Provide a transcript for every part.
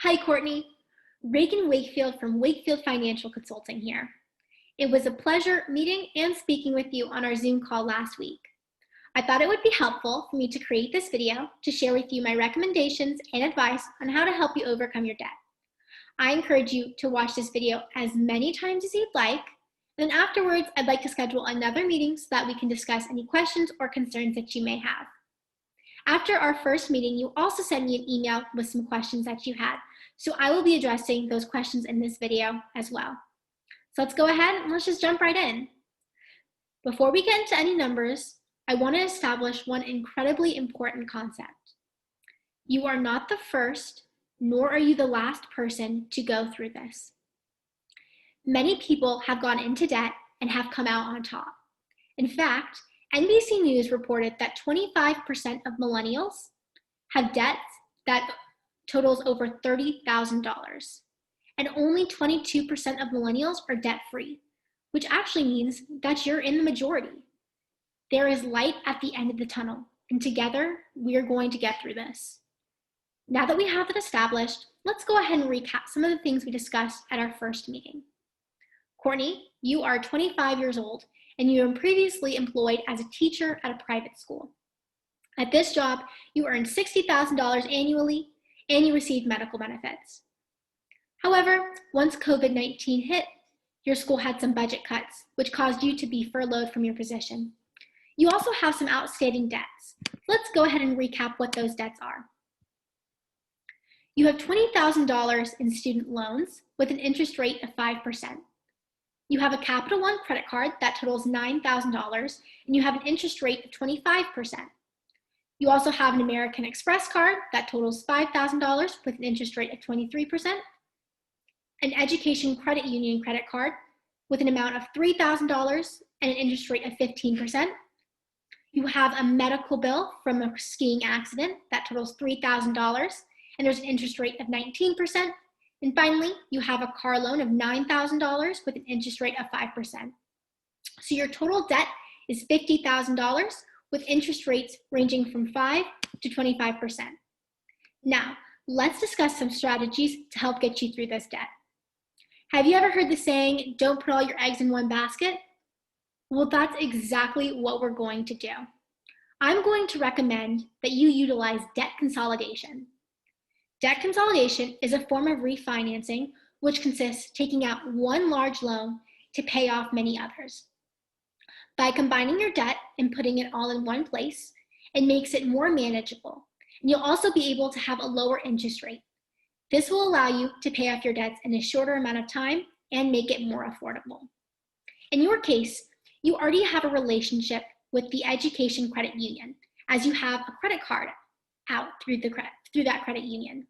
Hi, Courtney. Reagan Wakefield from Wakefield Financial Consulting here. It was a pleasure meeting and speaking with you on our Zoom call last week. I thought it would be helpful for me to create this video to share with you my recommendations and advice on how to help you overcome your debt. I encourage you to watch this video as many times as you'd like, and then afterwards, I'd like to schedule another meeting so that we can discuss any questions or concerns that you may have. After our first meeting, you also sent me an email with some questions that you had, so I will be addressing those questions in this video as well. So let's go ahead and let's just jump right in. Before we get into any numbers, I want to establish one incredibly important concept. You are not the first, nor are you the last person to go through this. Many people have gone into debt and have come out on top. In fact, NBC News reported that 25% of millennials have debts that totals over $30,000. And only 22% of millennials are debt-free, which actually means that you're in the majority. There is light at the end of the tunnel, and together we are going to get through this. Now that we have that established, let's go ahead and recap some of the things we discussed at our first meeting. Courtney, you are 25 years old, and you were previously employed as a teacher at a private school. At this job, you earned $60,000 annually, and you received medical benefits. However, once COVID-19 hit, your school had some budget cuts, which caused you to be furloughed from your position. You also have some outstanding debts. Let's go ahead and recap what those debts are. You have $20,000 in student loans with an interest rate of 5%. You have a Capital One credit card that totals $9,000, and you have an interest rate of 25%. You also have an American Express card that totals $5,000 with an interest rate of 23%, an Education Credit Union credit card with an amount of $3,000 and an interest rate of 15%. You have a medical bill from a skiing accident that totals $3,000, and there's an interest rate of 19%. And finally, you have a car loan of $9,000 with an interest rate of 5%. So your total debt is $50,000 with interest rates ranging from 5 to 25%. Now, let's discuss some strategies to help get you through this debt. Have you ever heard the saying, don't put all your eggs in one basket? Well, that's exactly what we're going to do. I'm going to recommend that you utilize debt consolidation. Debt consolidation is a form of refinancing which consists taking out one large loan to pay off many others. By combining your debt and putting it all in one place, it makes it more manageable, and you'll also be able to have a lower interest rate. This will allow you to pay off your debts in a shorter amount of time and make it more affordable. In your case, you already have a relationship with the Education Credit Union, as you have a credit card out through that credit union.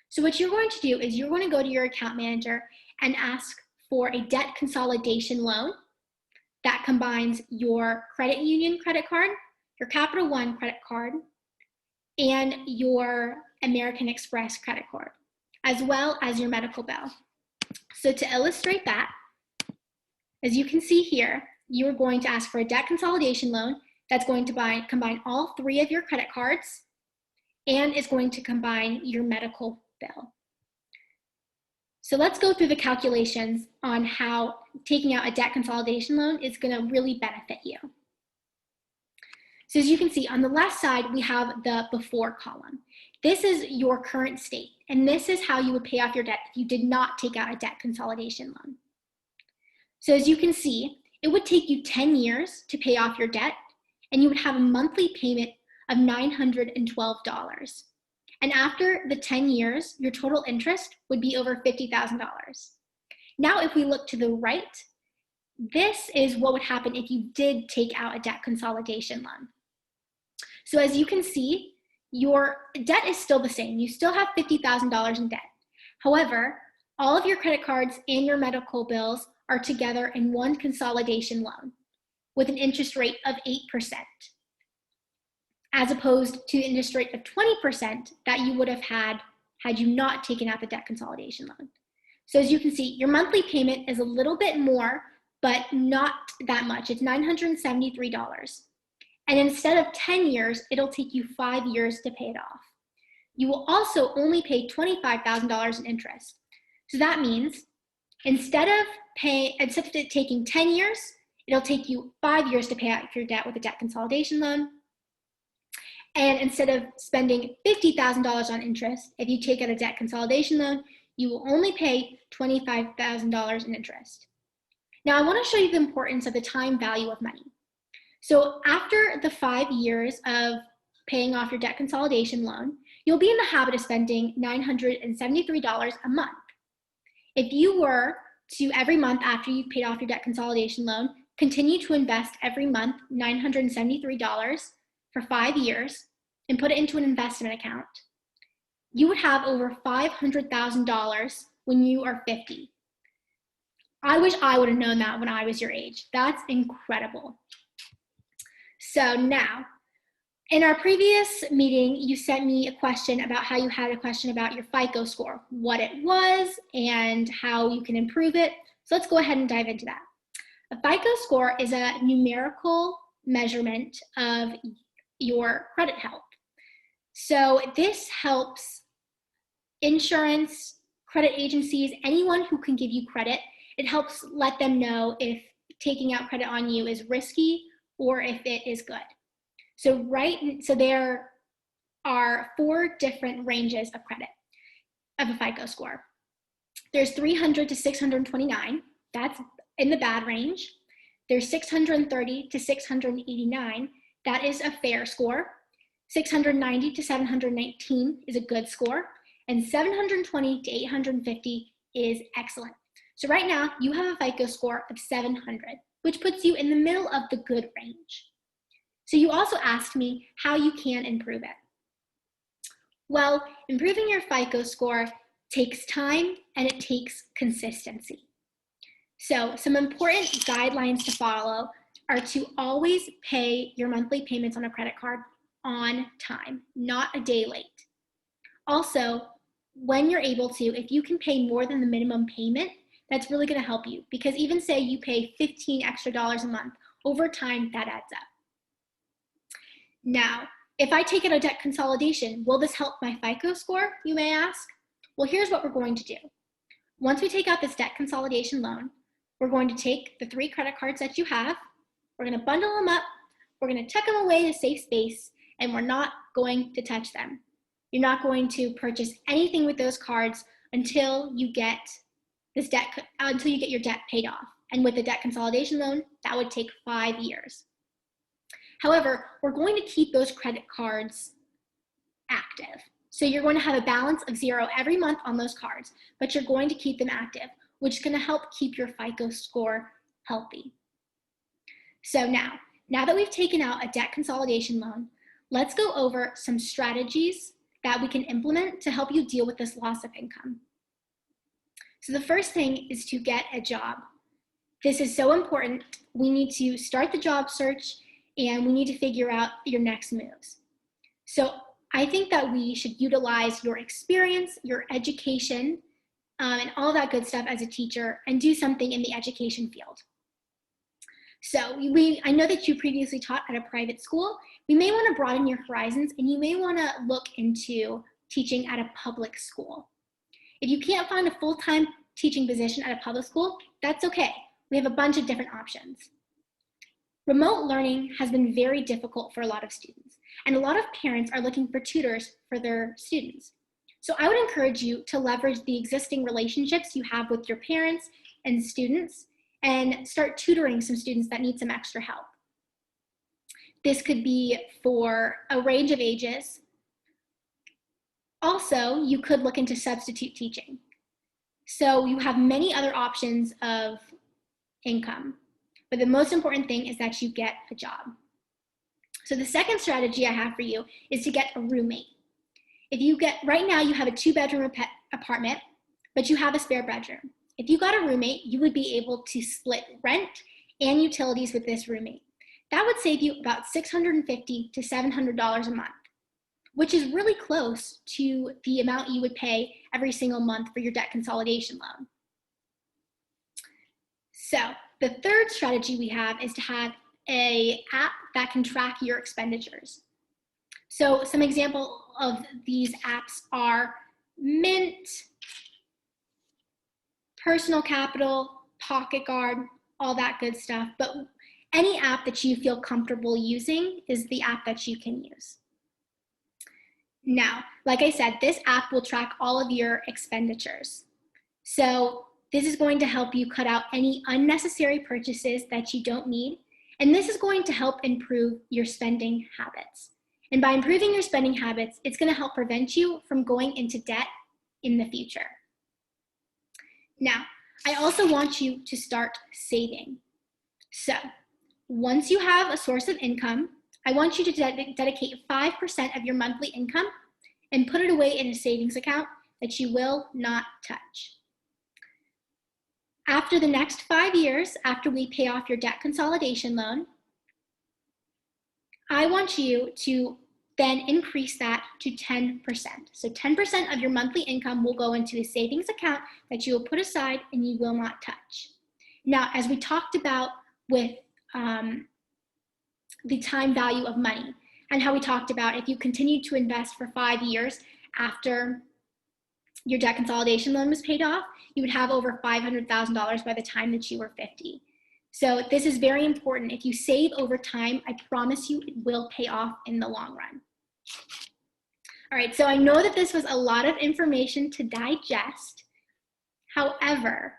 So what you're going to do is you're going to go to your account manager and ask for a debt consolidation loan that combines your credit union credit card, your Capital One credit card, and your American Express credit card, as well as your medical bill. So to illustrate that, as you can see here, you're going to ask for a debt consolidation loan that's going to combine all three of your credit cards and is going to combine your medical bill. So let's go through the calculations on how taking out a debt consolidation loan is going to really benefit you. So as you can see on the left side, we have the before column. This is your current state, and this is how you would pay off your debt if you did not take out a debt consolidation loan. So as you can see, it would take you 10 years to pay off your debt, and you would have a monthly payment of $912. And after the 10 years, your total interest would be over $50,000. Now, if we look to the right, this is what would happen if you did take out a debt consolidation loan. So as you can see, your debt is still the same. You still have $50,000 in debt. However, all of your credit cards and your medical bills are together in one consolidation loan with an interest rate of 8%. As opposed to an interest rate of 20% that you would have had you not taken out the debt consolidation loan. So as you can see, your monthly payment is a little bit more, but not that much. It's $973. And instead of 10 years, it'll take you 5 years to pay it off. You will also only pay $25,000 in interest. So that means instead of taking 10 years, it'll take you 5 years to pay out your debt with a debt consolidation loan. And instead of spending $50,000 on interest, if you take out a debt consolidation loan, you will only pay $25,000 in interest. Now, I want to show you the importance of the time value of money. So after the 5 years of paying off your debt consolidation loan, you'll be in the habit of spending $973 a month. If you were to, every month after you've paid off your debt consolidation loan, continue to invest every month $973 for 5 years and put it into an investment account, you would have over $500,000 when you are 50. I wish I would have known that when I was your age. That's incredible. So now, in our previous meeting, you sent me a question about how you had a question about your FICO score, what it was, and how you can improve it. So let's go ahead and dive into that. A FICO score is a numerical measurement of your credit health. So this helps insurance, credit agencies, anyone who can give you credit. It helps let them know if taking out credit on you is risky or if it is good. So there are 4 different ranges of credit of a FICO score. There's 300 to 629, that's in the bad range. There's 630 to 689, that is a fair score. 690 to 719 is a good score, and 720 to 850 is excellent. So right now, you have a FICO score of 700, which puts you in the middle of the good range. So you also asked me how you can improve it. Well, improving your FICO score takes time and it takes consistency. So some important guidelines to follow are to always pay your monthly payments on a credit card on time, not a day late. Also, when you're able to, if you can pay more than the minimum payment, that's really going to help you, because even say you pay $15 extra a month, over time that adds up. Now, if I take out a debt consolidation, will this help my FICO score, you may ask? Well, here's what we're going to do. Once we take out this debt consolidation loan, we're going to take the 3 credit cards that you have, we're going to bundle them up, we're going to tuck them away in a safe space, and we're not going to touch them. You're not going to purchase anything with those cards until you get your debt paid off. And with the debt consolidation loan, that would take 5 years. However, we're going to keep those credit cards active. So you're going to have a balance of 0 every month on those cards, but you're going to keep them active, which is going to help keep your FICO score healthy. So now that we've taken out a debt consolidation loan, let's go over some strategies that we can implement to help you deal with this loss of income. So the first thing is to get a job. This is so important. We need to start the job search and we need to figure out your next moves. So I think that we should utilize your experience, your education, and all that good stuff as a teacher and do something in the education field. So I know that you previously taught at a private school. We may want to broaden your horizons and you may want to look into teaching at a public school. If you can't find a full-time teaching position at a public school, that's okay. We have a bunch of different options. Remote learning has been very difficult for a lot of students, and a lot of parents are looking for tutors for their students. So I would encourage you to leverage the existing relationships you have with your parents and students and start tutoring some students that need some extra help. This could be for a range of ages. Also, you could look into substitute teaching. So you have many other options of income, but the most important thing is that you get a job. So the second strategy I have for you is to get a roommate. Right now you have a 2-bedroom apartment, but you have a spare bedroom. If you got a roommate, you would be able to split rent and utilities with this roommate. That would save you about $650 to $700 a month, which is really close to the amount you would pay every single month for your debt consolidation loan. So the third strategy we have is to have an app that can track your expenditures. So some example of these apps are Mint, Personal Capital, Pocket Guard, all that good stuff. But any app that you feel comfortable using is the app that you can use. Now, like I said, this app will track all of your expenditures. So this is going to help you cut out any unnecessary purchases that you don't need. And this is going to help improve your spending habits. And by improving your spending habits, it's going to help prevent you from going into debt in the future. Now, I also want you to start saving. So once you have a source of income, I want you to dedicate 5% of your monthly income and put it away in a savings account that you will not touch. After the next 5 years, after we pay off your debt consolidation loan, I want you to then increase that to 10%. So 10% of your monthly income will go into a savings account that you will put aside and you will not touch. Now, as we talked about with the time value of money, and how we talked about if you continue to invest for 5 years after your debt consolidation loan was paid off, you would have over $500,000 by the time that you were 50. So this is very important. If you save over time, I promise you it will pay off in the long run. All right, so I know that this was a lot of information to digest. However,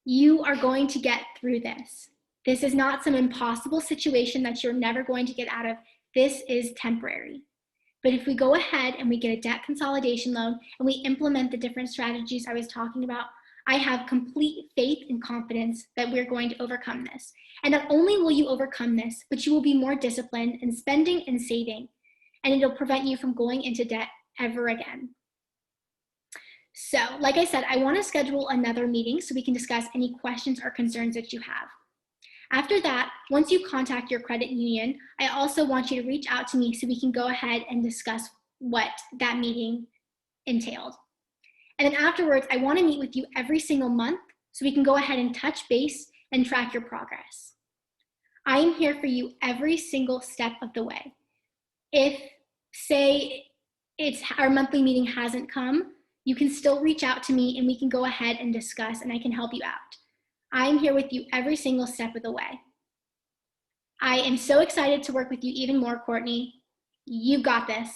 you are going to get through this. This is not some impossible situation that you're never going to get out of. This is temporary. But if we go ahead and we get a debt consolidation loan and we implement the different strategies I was talking about, I have complete faith and confidence that we're going to overcome this. And not only will you overcome this, but you will be more disciplined in spending and saving, and it'll prevent you from going into debt ever again. So, like I said, I want to schedule another meeting so we can discuss any questions or concerns that you have. After that, once you contact your credit union, I also want you to reach out to me so we can go ahead and discuss what that meeting entailed. And then afterwards, I want to meet with you every single month so we can go ahead and touch base and track your progress. I am here for you every single step of the way. If, say, our monthly meeting hasn't come, you can still reach out to me and we can go ahead and discuss and I can help you out. I'm here with you every single step of the way. I am so excited to work with you even more, Courtney. You got this.